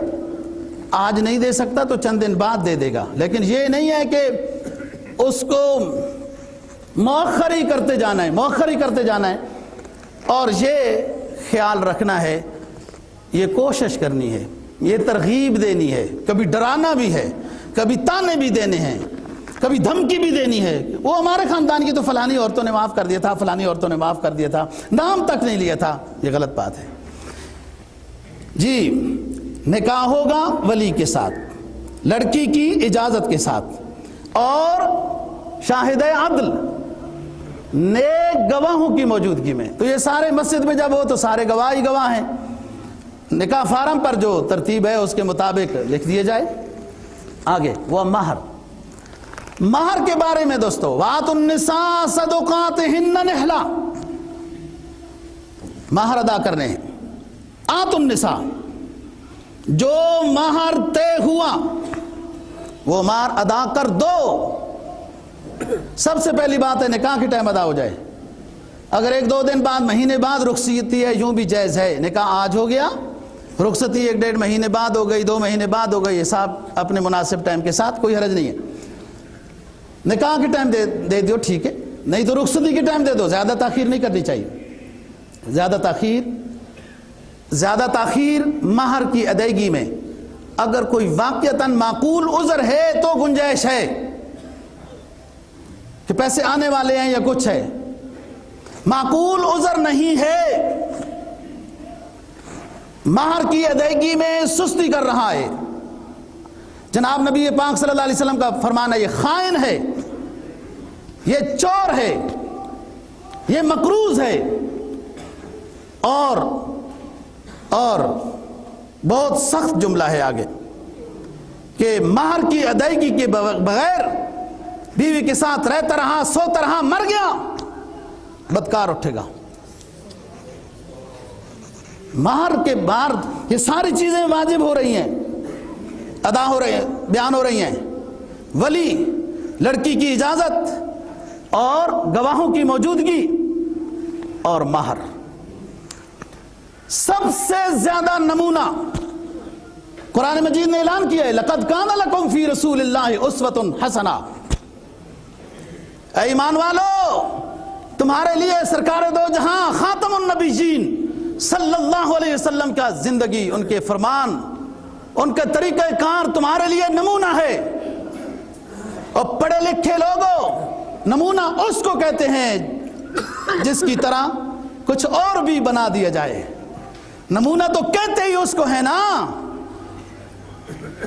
آج نہیں دے سکتا تو چند دن بعد دے دے گا، لیکن یہ نہیں ہے کہ اس کو مؤخر ہی کرتے جانا ہے، مؤخر ہی کرتے جانا ہے۔ اور یہ خیال رکھنا ہے، یہ کوشش کرنی ہے، یہ ترغیب دینی ہے، کبھی ڈرانا بھی ہے، کبھی تانے بھی دینے ہیں، کبھی دھمکی بھی دینی ہے۔ وہ ہمارے خاندان کی تو فلانی عورتوں نے معاف کر دیا تھا، فلانی عورتوں نے معاف کر دیا تھا، نام تک نہیں لیا تھا، یہ غلط بات ہے جی۔ نکاح ہوگا ولی کے ساتھ، لڑکی کی اجازت کے ساتھ، اور شاہد عدل، نیک گواہوں کی موجودگی میں۔ تو یہ سارے مسجد میں جب ہو تو سارے گواہ ہی گواہ ہیں، نکاح فارم پر جو ترتیب ہے اس کے مطابق لکھ دیے جائے۔ آگے وہ مہر، مہر کے بارے میں دوستو، وَآتُوا النِّسَاءَ صَدُقَاتِهِنَّ نِحْلًا، مہر ادا کرنے ہیں۔ آتُوا النِّسَاء، جو مہر طے ہوا وہ مہر ادا کر دو۔ سب سے پہلی بات ہے نکاح کے ٹائم ادا ہو جائے، اگر ایک دو دن بعد، مہینے بعد رخصتی ہے، یوں بھی جائز ہے۔ نکاح آج ہو گیا، رخصتی ایک ڈیڑھ مہینے بعد ہو گئی، 2 مہینے بعد ہو گئی، حساب اپنے مناسب ٹائم کے ساتھ، کوئی حرج نہیں ہے۔ نکاح کے ٹائم دے دیو ٹھیک ہے، نہیں تو رخصتی کے ٹائم دے دو، زیادہ تاخیر نہیں کرنی چاہیے۔ زیادہ تاخیر مہر کی ادائیگی میں اگر کوئی واقعتاً معقول عذر ہے تو گنجائش ہے کہ پیسے آنے والے ہیں یا کچھ ہے۔ معقول عذر نہیں ہے، مہر کی ادائیگی میں سستی کر رہا ہے، جناب نبی پاک صلی اللہ علیہ وسلم کا فرمان ہے، یہ خائن ہے، یہ چور ہے، یہ مقروض ہے، اور بہت سخت جملہ ہے آگے کہ مہر کی ادائیگی کے بغیر بیوی کے ساتھ رہتا رہا، سوتا رہا، مر گیا، بدکار اٹھے گا۔ مہر کے بعد یہ ساری چیزیں واجب ہو رہی ہیں، ادا ہو رہی ہیں، بیان ہو رہی ہیں۔ ولی، لڑکی کی اجازت اور گواہوں کی موجودگی، اور مہر۔ سب سے زیادہ نمونہ قرآن مجید نے اعلان کیا ہے، لَقَدْ كَانَ لَكُمْ فِي رَسُولِ اللَّهِ أُسْوَةٌ حَسَنَةٌ۔ اے ایمان والو، تمہارے لیے سرکار دو جہاں خاتم النبیین صلی اللہ علیہ وسلم کا زندگی، ان کے فرمان، ان کا طریقہ کار تمہارے لیے نمونہ ہے۔ اور پڑھے لکھے لوگوں، نمونہ اس کو کہتے ہیں جس کی طرح کچھ اور بھی بنا دیا جائے۔ نمونہ تو کہتے ہی اس کو ہے نا،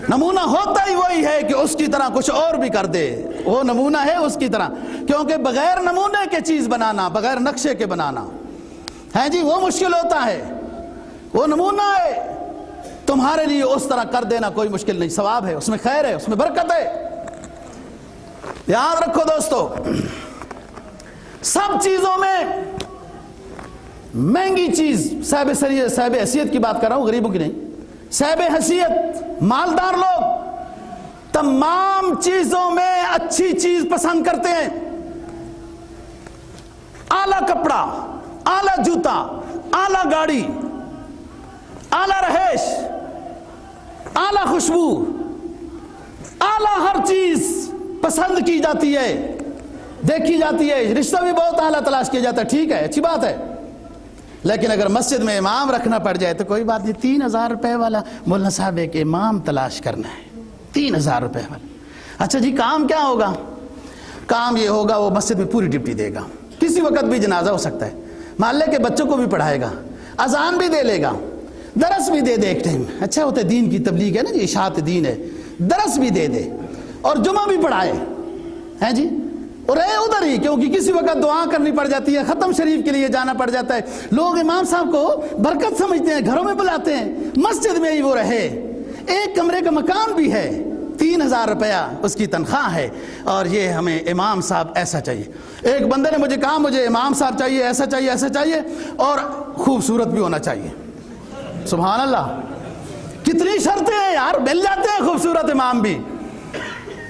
نمونہ ہوتا ہی وہی ہے کہ اس کی طرح کچھ اور بھی کر دے، وہ نمونہ ہے اس کی طرح۔ کیونکہ بغیر نمونے کے چیز بنانا، بغیر نقشے کے بنانا ہے جی، وہ مشکل ہوتا ہے۔ وہ نمونہ ہے، تمہارے لیے اس طرح کر دینا کوئی مشکل نہیں، ثواب ہے، اس میں خیر ہے، اس میں برکت ہے۔ یاد رکھو دوستو، سب چیزوں میں مہنگی چیز، صاحب حیثیت کی بات کر رہا ہوں، غریبوں کی نہیں، صاحب حیثیت، مالدار لوگ تمام چیزوں میں اچھی چیز پسند کرتے ہیں. اعلیٰ کپڑا، اعلیٰ جوتا، اعلیٰ گاڑی، اعلیٰ رہائش، اعلیٰ خوشبو، اعلیٰ ہر چیز پسند کی جاتی ہے، دیکھی جاتی ہے. رشتہ بھی بہت اعلیٰ تلاش کیا جاتا ہے، ٹھیک ہے، اچھی بات ہے. لیکن اگر مسجد میں امام رکھنا پڑ جائے تو کوئی بات نہیں. 3,000 روپے والا مولانا صاحب ایک امام تلاش کرنا ہے، 3,000 روپے والا. اچھا جی کام کیا ہوگا؟ کام یہ ہوگا وہ مسجد میں پوری ڈیوٹی دے گا، کسی وقت بھی جنازہ ہو سکتا ہے، محلے کے بچوں کو بھی پڑھائے گا، اذان بھی دے لے گا، درس بھی دے دے ایک ٹائم. اچھا ہوتا ہے، دین کی تبلیغ ہے نا جی، اشاعت دین ہے، درس بھی دے دے اور جمعہ بھی پڑھائے ہیں جی. اور رہے ادھر ہی، کیونکہ کسی وقت دعا کرنی پڑ جاتی ہے، ختم شریف کے لیے جانا پڑ جاتا ہے. لوگ امام صاحب کو برکت سمجھتے ہیں، گھروں میں بلاتے ہیں، مسجد میں ہی وہ رہے. ایک کمرے کا مکان بھی ہے، 3,000 روپیہ اس کی تنخواہ ہے. اور یہ ہمیں امام صاحب ایسا چاہیے. ایک بندے نے مجھے کہا مجھے امام صاحب چاہیے، ایسا چاہیے، ایسا چاہیے، اور خوبصورت بھی ہونا چاہیے. سبحان اللہ، کتنی شرطیں ہیں یار، مل جاتے ہیں خوبصورت امام بھی.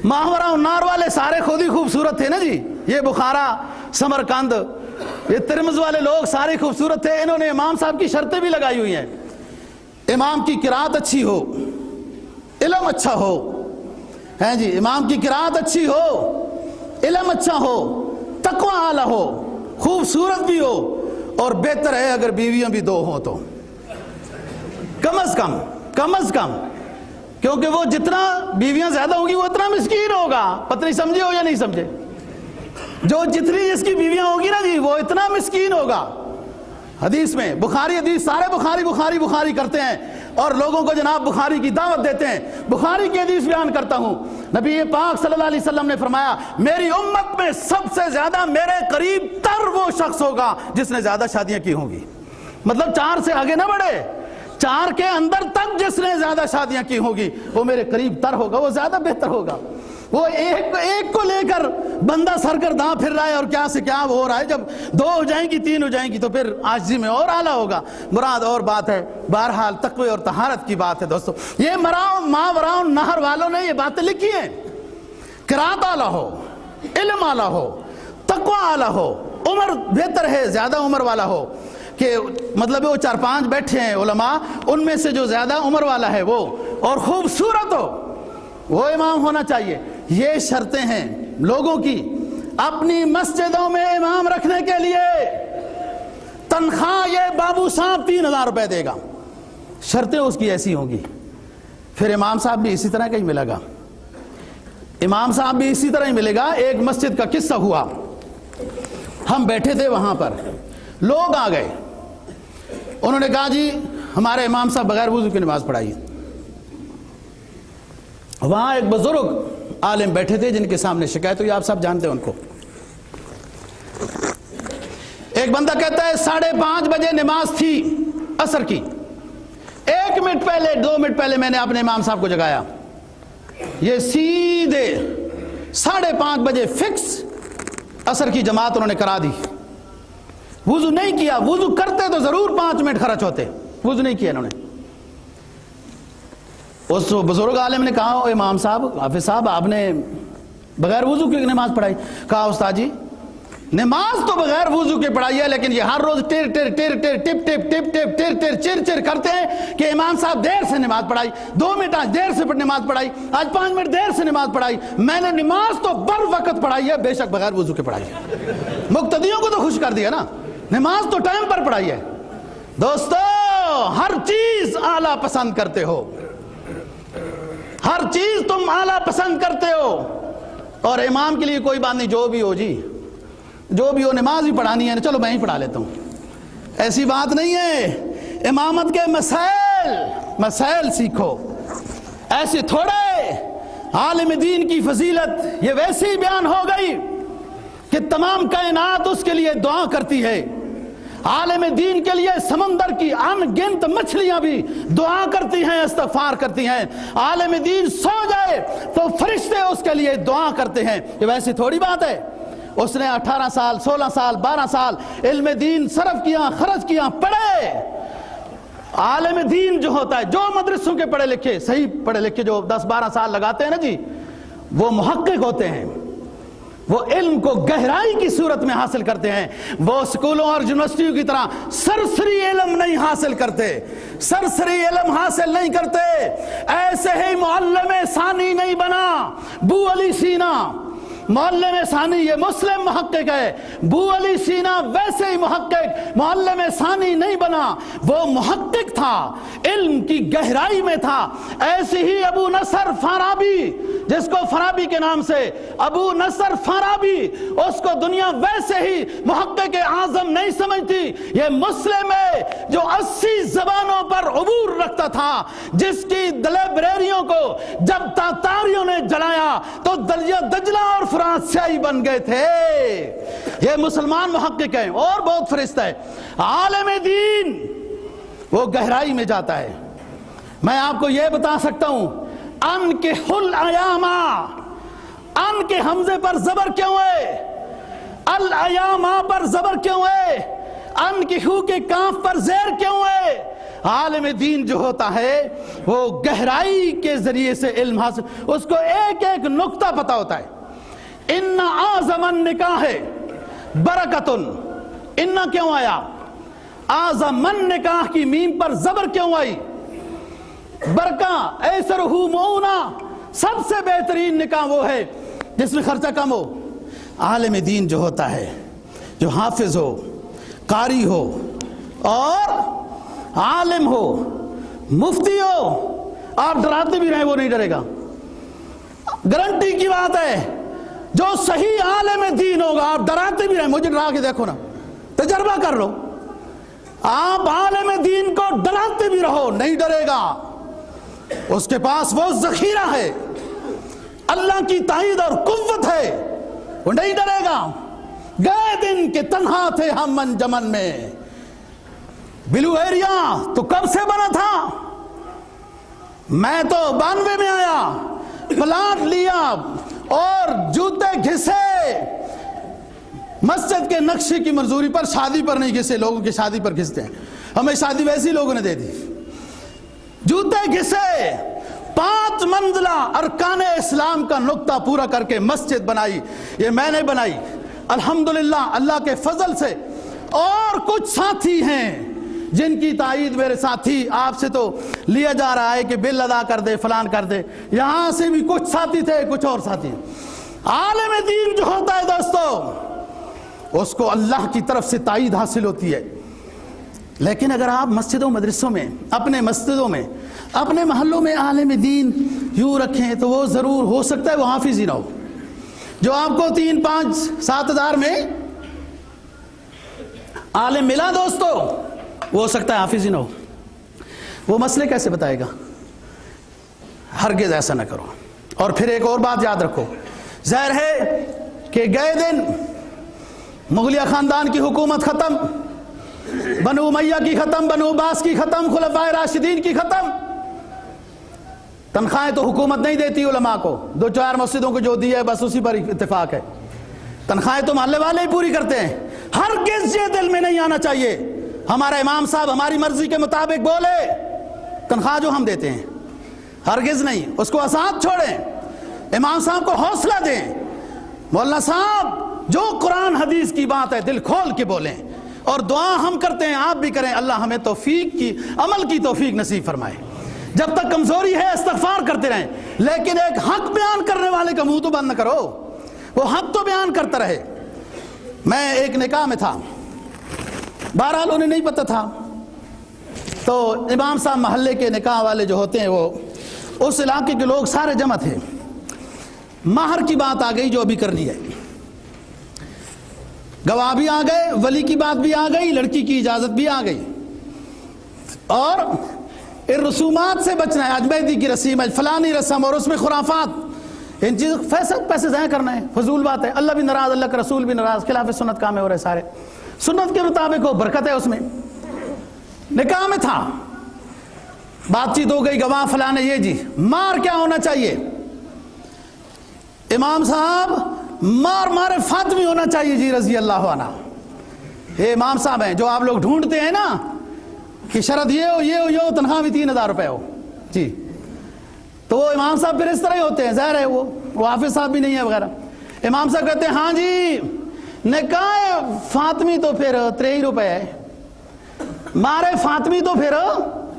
ماہورہ النار والے سارے خود ہی خوبصورت تھے نا جی. یہ بخارا، سمرقند، یہ ترمذ والے لوگ سارے خوبصورت تھے. انہوں نے امام صاحب کی شرطیں بھی لگائی ہوئی ہیں. امام کی قرات اچھی ہو، علم اچھا ہو، ہیں جی، امام کی قرات اچھی ہو، علم اچھا ہو، تقوی اعلیٰ ہو، خوبصورت بھی ہو، اور بہتر ہے اگر بیویاں بھی 2 ہوں تو کم از کم، کیونکہ وہ جتنا بیویاں زیادہ ہوگی وہ اتنا مسکین ہوگا. پتہ نہیں سمجھے ہو یا نہیں سمجھے؟ جو جتنی جس کی بیویاں ہوگی نا جی، وہ اتنا مسکین ہوگا. حدیث میں بخاری حدیث، سارے بخاری کرتے ہیں اور لوگوں کو جناب بخاری کی دعوت دیتے ہیں. بخاری کی حدیث بیان کرتا ہوں. نبی پاک صلی اللہ علیہ وسلم نے فرمایا میری امت میں سب سے زیادہ میرے قریب تر وہ شخص ہوگا جس نے زیادہ شادیاں کی ہوں گی. مطلب 4 سے آگے نہ بڑھے، 4 کے اندر تک جس نے زیادہ شادیاں کی ہوگی وہ میرے قریب تر ہوگا، وہ زیادہ بہتر ہوگا. وہ ایک کو لے کر بندہ سرگرداں پھر رہا ہے اور کیا سے کیا ہو رہا ہے. جب 2 ہو جائیں گی، 3 ہو جائیں گی تو پھر عاجزی میں اور اعلیٰ ہوگا. مراد اور بات ہے. بہرحال تقوی اور طہارت کی بات ہے دوستو. یہ ماوراء النہر والوں نے یہ باتیں لکھی ہیں. قرات اعلیٰ ہو، علم اعلیٰ ہو، تقوی اعلیٰ ہو، عمر بہتر ہے، زیادہ عمر والا ہو، کہ مطلب وہ 4-5 بیٹھے ہیں علماء، ان میں سے جو زیادہ عمر والا ہے وہ، اور خوبصورت ہو، وہ امام ہونا چاہیے. یہ شرطیں ہیں لوگوں کی. اپنی مسجدوں میں امام رکھنے کے لیے تنخواہ یہ بابو صاحب 3,000 روپے دے گا، شرطیں اس کی ایسی ہوں گی. پھر امام صاحب بھی اسی طرح کا ہی ملے گا. امام صاحب بھی اسی طرح ہی ملے گا. ایک مسجد کا قصہ ہوا. ہم بیٹھے تھے وہاں پر، لوگ آ گئے، انہوں نے کہا جی ہمارے امام صاحب بغیر وضو کی نماز پڑھائیے. وہاں ایک بزرگ عالم بیٹھے تھے جن کے سامنے شکایت ہوئی. آپ سب جانتے ہیں ان کو. ایک بندہ کہتا ہے 5:30 بجے نماز تھی عصر کی، 1 منٹ پہلے 2 منٹ پہلے میں نے اپنے امام صاحب کو جگایا. یہ سیدھے 5:30 بجے فکس عصر کی جماعت انہوں نے کرا دی. وضو نہیں کیا. وضو کرتے تو ضرور 5 منٹ خرچ ہوتے. وضو نہیں کیا انہوں نے. اس بزرگ عالم نے کہا امام صاحب، حافظ صاحب، آپ نے بغیر وضو کی نماز پڑھائی. کہا استاد جی نماز تو بغیر وضو کے پڑھائی ہے، لیکن یہ ہر روز ٹیر ٹیر ٹیر ٹیر ٹپ ٹپ ٹپ ٹپ ٹیر ٹیر چیر چیر کرتے ہیں کہ امام صاحب دیر سے نماز پڑھائی، 2 منٹ آج دیر سے نماز پڑھائی، آج 5 منٹ دیر سے نماز پڑھائی. میں نے نماز تو بر وقت پڑھائی ہے، بے شک بغیر وضو کے پڑھائی ہے. مقتدیوں کو تو خوش کر دیا نا، نماز تو ٹائم پر پڑھائی ہے. دوستو ہر چیز اعلیٰ پسند کرتے ہو، ہر چیز تم اعلیٰ پسند کرتے ہو. اور امام کے لیے کوئی بات نہیں، جو بھی ہو جی، جو بھی ہو، نماز بھی پڑھانی ہے، چلو میں ہی پڑھا لیتا ہوں، ایسی بات نہیں ہے. امامت کے مسائل سیکھو. ایسے تھوڑے عالم دین کی فضیلت یہ ویسے ہی بیان ہو گئی کہ تمام کائنات اس کے لیے دعا کرتی ہے. عالم دین کے لیے سمندر کی ان گنت مچھلیاں بھی دعا کرتی ہیں، استغفار کرتی ہیں. عالم دین سو جائے تو فرشتے اس کے لیے دعا کرتے ہیں. یہ ویسے تھوڑی بات ہے. اس نے 18 سال 16 سال 12 سال علم دین صرف کیا، خرچ کیا، پڑھے. عالم دین جو ہوتا ہے، جو مدرسوں کے پڑھے لکھے، صحیح پڑھے لکھے جو 10-12 سال لگاتے ہیں نا جی، وہ محقق ہوتے ہیں، وہ علم کو گہرائی کی صورت میں حاصل کرتے ہیں، وہ سکولوں اور یونیورسٹیوں کی طرح سرسری علم نہیں حاصل کرتے، سرسری علم حاصل نہیں کرتے۔ ایسے ہی معلم ثانی نہیں بنا بو علی سینا، معلم ثانی یہ مسلم محقق ہے، بو علی سینا ویسے ہی محقق معلم ثانی نہیں بنا، وہ محقق تھا، علم کی گہرائی میں تھا۔ ایسی ہی ابو نصر فارابی، جس کو فارابی کے نام سے ابو نصر فارابی، اس کو دنیا ویسے ہی محقق اعظم نہیں سمجھتی۔ یہ مسلم ہے جو 80 زبانوں پر عبور رکھتا تھا، جس کی لائبریریوں کو جب تاتاریوں نے جلایا تو دجلہ اور فرات سیاہی بن گئے تھے۔ یہ مسلمان محقق ہیں، اور بہت فرشتہ ہے۔ عالم دین وہ گہرائی میں جاتا ہے۔ میں آپ کو یہ بتا سکتا ہوں، ان کے حل ایاما، ان کے حمزے پر زبر کیوں ہے، الایاما پر زبر کیوں ہے، ان کے ہو کے کاف پر زیر کیوں ہے؟ عالم دین جو ہوتا ہے وہ گہرائی کے ذریعے سے علم حاصل، اس کو ایک ایک نقطہ پتا ہوتا ہے۔ ان اعظم النکاح برکتن، ان کیوں آیا؟ اعظم النکاح کی میم پر زبر کیوں آئی؟ برکہ ایسرہ معونہ، سب سے بہترین نکاح وہ ہے جس میں خرچہ کم ہو۔ عالم دین جو ہوتا ہے، جو حافظ ہو، قاری ہو اور عالم ہو، مفتی ہو، آپ ڈراتے بھی رہیں وہ نہیں ڈرے گا، گارنٹی کی بات ہے۔ جو صحیح عالم دین ہوگا، آپ ڈراتے بھی رہیں، مجھے ڈرا کے دیکھو نا، تجربہ کر لو، آپ عالم دین کو ڈراتے بھی رہو نہیں ڈرے گا۔ اس کے پاس وہ ذخیرہ ہے، اللہ کی تائید اور قوت ہے، وہ نہیں ڈرے گا۔ گئے دن کے تنہا تھے ہم انجمن میں، بلو ایریا تو کب سے بنا تھا، میں تو 92 میں آیا، پلاٹ لیا اور جوتے گھسے، مسجد کے نقشے کی منظوری پر، شادی پر نہیں گھسے، لوگوں کی شادی پر گھستے ہیں، ہمیں شادی ویسی لوگوں نے دے دی، جوتے گھسے، 5 منزلہ ارکان اسلام کا نقطہ پورا کر کے مسجد بنائی۔ یہ میں نے بنائی الحمدللہ اللہ کے فضل سے، اور کچھ ساتھی ہیں جن کی تائید میرے ساتھی، آپ سے تو لیا جا رہا ہے کہ بل ادا کر دے، فلان کر دے، یہاں سے بھی کچھ ساتھی تھے، کچھ اور ساتھی۔ عالم دین جو ہوتا ہے دوستو، اس کو اللہ کی طرف سے تائید حاصل ہوتی ہے۔ لیکن اگر آپ مسجدوں مدرسوں میں، اپنے مسجدوں میں، اپنے محلوں میں عالم دین یوں رکھیں تو وہ ضرور ہو سکتا ہے وہ حافظ ہی نہ ہو۔ جو آپ کو 3، 5، 7 ہزار میں عالم ملا دوستو، وہ ہو سکتا ہے حافظ ہی نہ ہو۔ وہ مسئلے کیسے بتائے گا؟ ہرگز ایسا نہ کرو۔ اور پھر ایک اور بات یاد رکھو، ظاہر ہے کہ گئے دن مغلیہ خاندان کی حکومت ختم، بنو امیہ کی ختم، بنو عباس کی ختم، خلفائے راشدین کی ختم۔ تنخواہیں تو حکومت نہیں دیتی علماء کو، 2-4 مسجدوں کو جو دی ہے بس اسی پر اتفاق ہے، تنخواہیں تو محلے والے ہی پوری کرتے ہیں۔ ہرگز یہ دل میں نہیں آنا چاہیے ہمارا امام صاحب ہماری مرضی کے مطابق بولے، تنخواہ جو ہم دیتے ہیں، ہرگز نہیں، اس کو آزاد چھوڑیں، امام صاحب کو حوصلہ دیں، مولانا صاحب جو قرآن حدیث کی بات ہے دل کھول کے بولیں، اور دعا ہم کرتے ہیں آپ بھی کریں، اللہ ہمیں توفیق کی، عمل کی توفیق نصیب فرمائے۔ جب تک کمزوری ہے استغفار کرتے رہیں، لیکن ایک حق بیان کرنے والے کا منہ تو بند نہ کرو، وہ حق تو بیان کرتا رہے۔ میں ایک نکاح میں تھا، بہرحال انہیں نہیں پتہ تھا، تو امام صاحب محلے کے نکاح والے جو ہوتے ہیں وہ اس علاقے کے لوگ سارے جمع تھے، مہر کی بات آ گئی جو ابھی کرنی ہے، گواہ بھی آ گئے، ولی کی بات بھی آ گئی، لڑکی کی اجازت بھی آ گئی، اور ان رسومات سے بچنا ہے، اجمیدی کی رسم، فلانی رسم، اور اس میں خرافات، ان چیزوں پیسے ضائع کرنا ہے، فضول بات ہے، اللہ بھی ناراض، اللہ کا رسول بھی ناراض، خلاف سنت کام ہے ہو رہے سارے، سنت کے مطابق ہو، برکت ہے اس میں۔ نکاح میں تھا، بات چیت ہو گئی، گواہ فلانے، یہ جی مار کیا ہونا چاہیے؟ امام صاحب مارے فاطمی ہونا چاہیے جی رضی اللہ عنہ۔ یہ امام صاحب ہیں جو آپ لوگ ڈھونڈتے ہیں نا کہ شرط یہ ہو یہ ہو یہ ہو، تنخواہ بھی 3000 روپے ہو جی، تو وہ امام صاحب پھر اس طرح ہی ہوتے ہیں، ظاہر ہے وہ وہ حافظ صاحب بھی نہیں ہے وغیرہ. امام صاحب کہتے ہیں ہاں جی نکاح فاطمی تو پھر 3 روپے ہے, مارے فاطمی تو پھر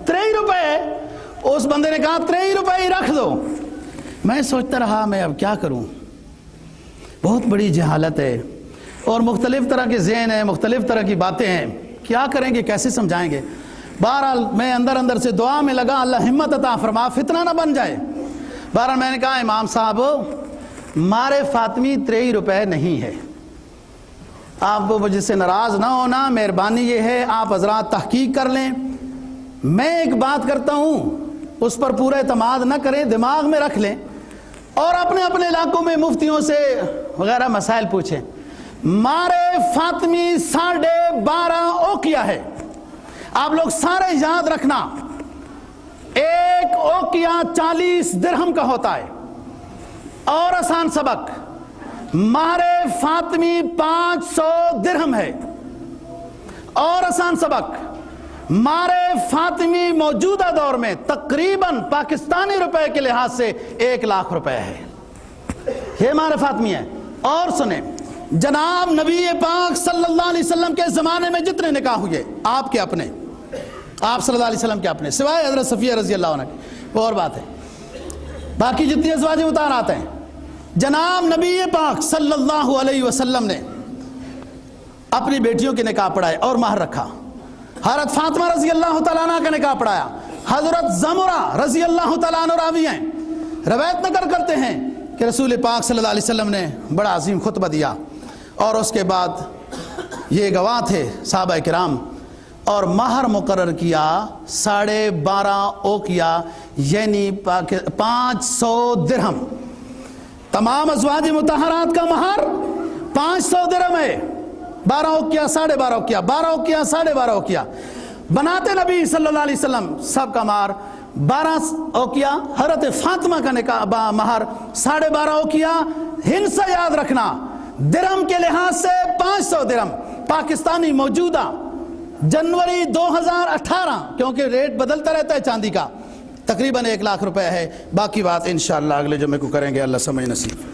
3 روپے ہے. اس بندے نے کہا 3 روپے ہی رکھ دو. میں سوچتا رہا میں اب کیا کروں, بہت بڑی جہالت ہے اور مختلف طرح کے ذہن ہیں, مختلف طرح کی باتیں ہیں, کیا کریں گے, کیسے سمجھائیں گے. بہرحال میں اندر سے دعا میں لگا, اللہ ہمت عطا فرما فتنہ نہ بن جائے. بہرحال میں نے کہا امام صاحب مارے فاطمی 3 روپے نہیں ہے, آپ کو مجھ سے ناراض نہ ہونا, مہربانی یہ ہے آپ حضرات تحقیق کر لیں, میں ایک بات کرتا ہوں اس پر پورا اعتماد نہ کریں, دماغ میں رکھ لیں اور اپنے اپنے علاقوں میں مفتیوں سے وغیرہ مسائل پوچھیں. مارے فاطمی 12.5 اوقیہ ہے. آپ لوگ سارے یاد رکھنا, 1 اوقیہ 40 درہم کا ہوتا ہے. اور آسان سبق, مارے فاطمی 500 درہم ہے. اور آسان سبق, مارے فاطمی موجودہ دور میں تقریباً پاکستانی روپے کے لحاظ سے 1 لاکھ روپے ہے. یہ مارے فاطمی ہے. اور سنیں, جناب نبی پاک صلی اللہ علیہ وسلم کے زمانے میں جتنے نکاح ہوئے, آپ کے اپنے, آپ صلی اللہ علیہ وسلم کے اپنے, سوائے حضرت صفیہ رضی اللہ عنہ کی, وہ اور بات ہے, باقی جتنی ازواج مطہرات ہیں, جناب نبی پاک صلی اللہ علیہ وسلم نے اپنی بیٹیوں کے نکاح پڑھائے اور مہر رکھا. حضرت فاطمہ رضی اللہ تعالیٰ عنہ کا نکاح پڑھایا. حضرت زمرہ رضی اللہ تعالیٰ عنہ راوی ہیں, روایت نقل کرتے ہیں کہ رسول پاک صلی اللہ علیہ وسلم نے بڑا عظیم خطبہ دیا اور اس کے بعد یہ گواہ تھے صحابہ کرام, اور مہر مقرر کیا 12.5 اوقیہ یعنی 500 درہم. تمام ازواج مطہرات کا مہر 500 درہم ہے. 12 اوقیہ 12.5 اوقیہ, 12 اوقیہ 12.5 اوقیہ بناتے نبی صلی اللہ علیہ وسلم سب کا مہر 12 اوقیہ. حضرت فاطمہ کا نکاح مہر 12.5 اوقیہ. ہند سے یاد رکھنا, درہم کے لحاظ سے 500 درہم. پاکستانی موجودہ جنوری 2018, کیونکہ ریٹ بدلتا رہتا ہے چاندی کا, تقریباً 1 لاکھ روپے ہے. باقی بات انشاءاللہ اگلے جمعے کو کریں گے. اللہ سمجھ نصیب.